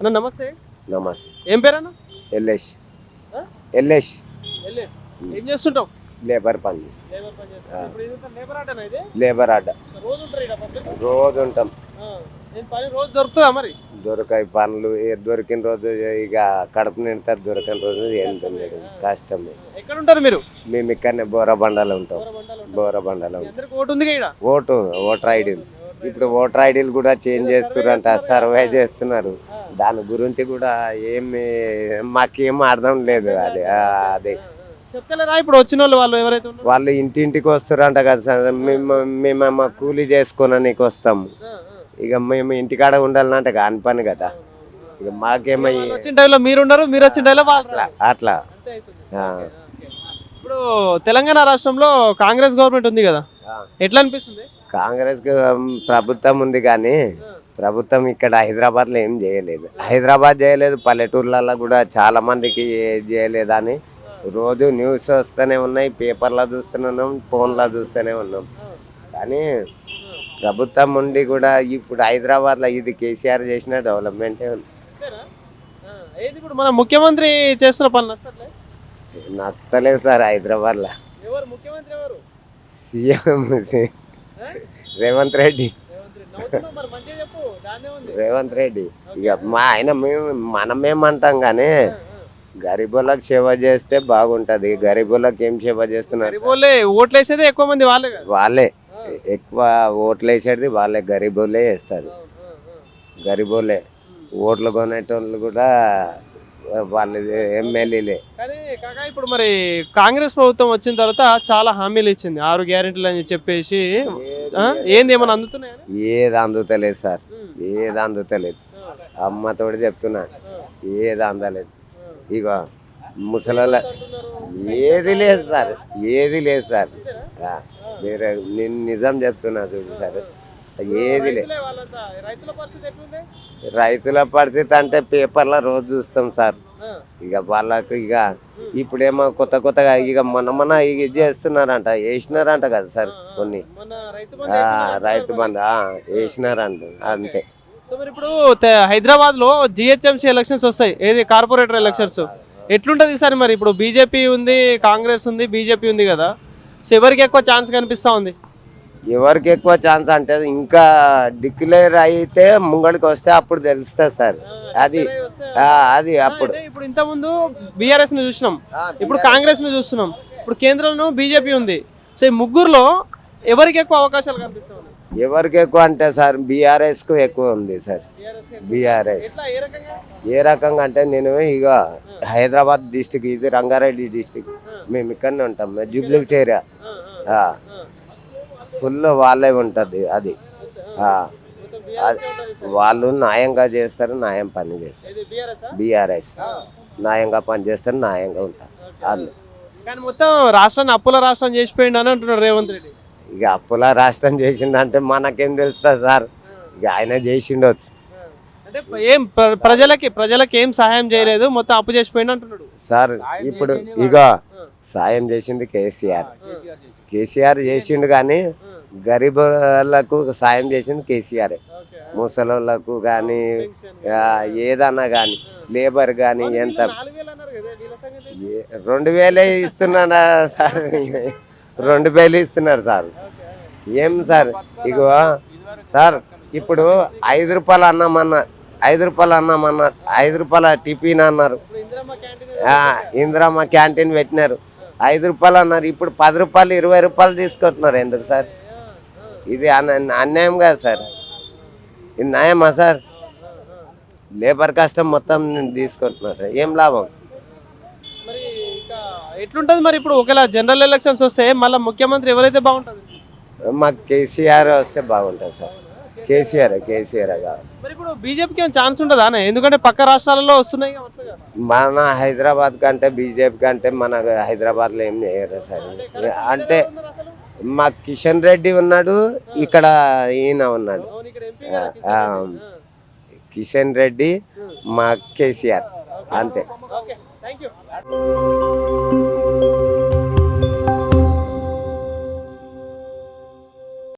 అన్న నమస్తే. నమస్తే. ఏం పేరన్నా? ఎల్ఎస్. ఆ? ఎల్ఎస్. ఎల్లేష్. ఏం చేస్తుంటావు? లేబర్ పని చేసి లేబర్ పని చేస్తావు. ఇప్పుడు ఇదంతా లేబర్ ఆటనా ఇది? లేబర్ అడ్డ రోజు ఉంటారు ఈడ పబ్లిక్? రోజు ఉంటాం. నేను పని రోజు దొరుకుతుందా మరి? దొరకాయి పనులు దొరికిన రోజు ఇక కడుపు నిండుతారు, దొరకని రోజు ఏం తినలేదు, కష్టమే. ఎక్కడ ఉంటారు మీరు? మేము ఇక్కడనే బోరబండలో ఉంటాం. బోరబండలో ఉంటారు. బోరబండలో మీ ఉంటాం. అందరికి ఓటు ఉంది ఈడ? ఓటర్ ఐడీలు ఇప్పుడు ఓటర్ ఐడీలు కూడా చేంజ్ చేస్తున్నారంట, సర్వే చేస్తున్నారు. దాని గురించి కూడా ఏమి మాకేం అర్థం లేదు. అది చెప్తలేరా ఇప్పుడు వచ్చిన వాళ్ళు ఎవరైతే ఉన్నారో? వాళ్ళు ఇంటింటికి వస్తారంట కదా సార్. మేము కూలీ చేసుకోనడానికి వస్తాము. ఇక మేము ఇంటికాడ ఉండాలంటే కాని పని కదా. ఇక మాకేమయ్యి వాళ్ళు వచ్చిన టైంలో మీరు ఉండరు, మీరు వచ్చిన టైంలో వాళ్ళు రారు. అట్లా. అంతే అవుతుంది. ఇప్పుడు తెలంగాణ రాష్ట్రంలో కాంగ్రెస్ గవర్నమెంట్ ఉంది కదా, ఎట్లా అనిపిస్తుంది? కాంగ్రెస్ ప్రభుత్వం ఉంది కానీ ప్రభుత్వం ఇక్కడ హైదరాబాద్లో ఏం చేయలేదు. హైదరాబాద్ చేయలేదు, పల్లెటూర్లలో కూడా చాలా మందికి చేయలేదని రోజు న్యూస్ వస్తూనే ఉన్నాయి, పేపర్లో చూస్తూనే ఉన్నాం, ఫోన్లో చూస్తూనే ఉన్నాం. కానీ ప్రభుత్వం ఉండి కూడా ఇప్పుడు హైదరాబాద్లో ఇది కేసీఆర్ చేసిన డెవలప్మెంటే ఉంది. ఏది ఇప్పుడు మన ముఖ్యమంత్రి చేస్తున్న పనులు నచ్చలేదు సార్. హైదరాబాద్లో ఎవరు ముఖ్యమంత్రి? ఎవరు సీఎం? రేవంత్ రెడ్డి. రేవంత్ రెడ్డి. ఇక మా ఆయన మనమేమంటాం కానీ గరీబులకు సేవ చేస్తే బాగుంటది. గరీబులకు ఏం సేవ చేస్తున్నారు? ఓట్లు వేసేది ఎక్కువ మంది వాళ్ళే ఎక్కువ ఓట్లు వేసేది వాళ్ళే, గరీబులే వేస్తారు. గరీబులే ఓట్లు కొనేటోళ్ళు కూడా వాళ్ళ ఎమ్మెల్యేలే. కానీ కాకా ఇప్పుడు మరి కాంగ్రెస్ ప్రభుత్వం వచ్చిన తర్వాత చాలా హామీలు ఇచ్చింది, 6 గ్యారెంటీలు అని చెప్పేసి. ఏంది ఏమన్నా అందుతున్నాయా? ఏది అందుతలేదు సార్, ఏది అందుతలేదు. అమ్మతోటి చెప్తున్నా, ఏది అందలేదు. ఇక ముసల ఏది లేదు సార్, ఏది లేదు సార్. మీరు నేను నిజం చెప్తున్నా చూడు సార్, ఏది లేదు. రైతుల పరిస్థితి అంటే పేపర్లో రోజు చూస్తాం సార్. ఇక వాళ్ళకు ఇక ఇప్పుడేమో కొత్తగా ఇక మొన్న ఇక చేస్తున్నారంట, వేసినారంట కదా సార్ కొన్ని రైతు బంధు వేసినారంట అంతే. ఇప్పుడు హైదరాబాద్ లో జిహెచ్ఎంసీ ఎలక్షన్స్ వస్తాయి, ఏది కార్పొరేటర్ ఎలక్షన్స్. ఎట్లుంటది సార్ మరి? ఇప్పుడు బీజేపీ ఉంది, కాంగ్రెస్ ఉంది, బీజేపీ ఉంది కదా, సో ఎవరికి ఎక్కువ ఛాన్స్ కనిపిస్తా ఉంది? ఎవరికి ఎక్కువ ఛాన్స్ అంటే ఇంకా డిక్లేర్ అయితే ముంగడికి వస్తే అప్పుడు తెలుస్తుంది సార్. అది అప్పుడు. ఇప్పుడు ఇంత ముందు బీఆర్ఎస్ ని చూసినాం, ఇప్పుడు కాంగ్రెస్ ని చూస్తున్నాం, ఇప్పుడు కేంద్రంలో బీజేపీ ఉంది. సో ఈ ముగ్గురులో ఎవరికి ఎక్కువ అవకాశాలు కనిపిస్తా ఉన్నాయి? ఎవరికి ఎక్కువ అంటే సార్ బీఆర్ఎస్ కు ఎక్కువ ఉంది సార్. బీఆర్ఎస్ ఏ రకంగా అంటే నేను ఇక హైదరాబాద్ డిస్టిక్, ఇది రంగారెడ్డి డిస్టిక్, మేము ఇక్కడనే ఉంటాం. జూబ్లీకి చేరా ఫుల్ వాళ్ళే ఉంటుంది. అది వాళ్ళు న్యాయంగా చేస్తారు, న్యాయం పని చేస్తారు. బీఆర్ఎస్ న్యాయంగా పని చేస్తారు, న్యాయంగా ఉంటారు వాళ్ళు. కానీ మొత్తం రాష్ట్రాన్ని అప్పుల రాష్ట్రం చేసిపోయింది అని అంటున్నారు రేవంత్ రెడ్డి. ఇక అప్పుల రాష్ట్రం చేసిందంటే మనకేం తెలుస్తుంది సార్, ఇక ఆయన చేసిండొచ్చు. అంటే ఏం ప్రజలకి ఏం సహాయం చేయలేదు, మొత్తం అప్పు చేసిపోయింది అంటున్నాడు సార్. ఇప్పుడు ఇక సాయం చేసింది కేసీఆర్ చేసిండు కానీ గరీబులకు సాయం చేసింది కేసీఆర్. ముసలోళ్ళకు కానీ ఏదన్నా కానీ లేబర్ కానీ ఎంత 2000 ఇస్తున్నా సార్, 2000 ఇస్తున్నారు సార్. ఏం సార్ ఇగో సార్, ఇప్పుడు 5 రూపాయలు అన్నామన్నారు, 5 రూపాయలు అన్నామన్నారు, 5 రూపాయల టిఫిన్ అన్నారు, ఇందిరమ్మ క్యాంటీన్ పెట్టినారు, 5 రూపాయలు అన్నారు. ఇప్పుడు 10 రూపాయలు 20 రూపాయలు తీసుకుంటున్నారు. ఎందుకు సార్? ఇది అన్యాయం కదా సార్. ఇది న్యాయమా సార్? లేబర్ కష్టం మొత్తం తీసుకుంటున్నారు, ఏం లాభం? ఎట్లుంటది మరి ఇప్పుడు ఒకవేళ జనరల్ ఎలక్షన్స్ వస్తే మళ్ళీ ముఖ్యమంత్రి ఎవరైతే బాగుంటుంది? మాకు కేసీఆర్ వస్తే బాగుంటుంది సార్. కేసీఆర్ కావాలి. మరి ఇప్పుడు బీజేపీకి ఏమైనా ఛాన్స్ ఉంటుందా? ఎందుకంటే పక్క రాష్ట్రాలలో వస్తున్నాయి. మన హైదరాబాద్ కంటే బీజేపీ కంటే మన హైదరాబాద్లో ఏం చేయరు సార్. అంటే మా కిషన్ రెడ్డి ఉన్నాడు, ఇక్కడ ఈయన ఉన్నాడు, కిషన్ రెడ్డి, మా కేసీఆర్ అంతే.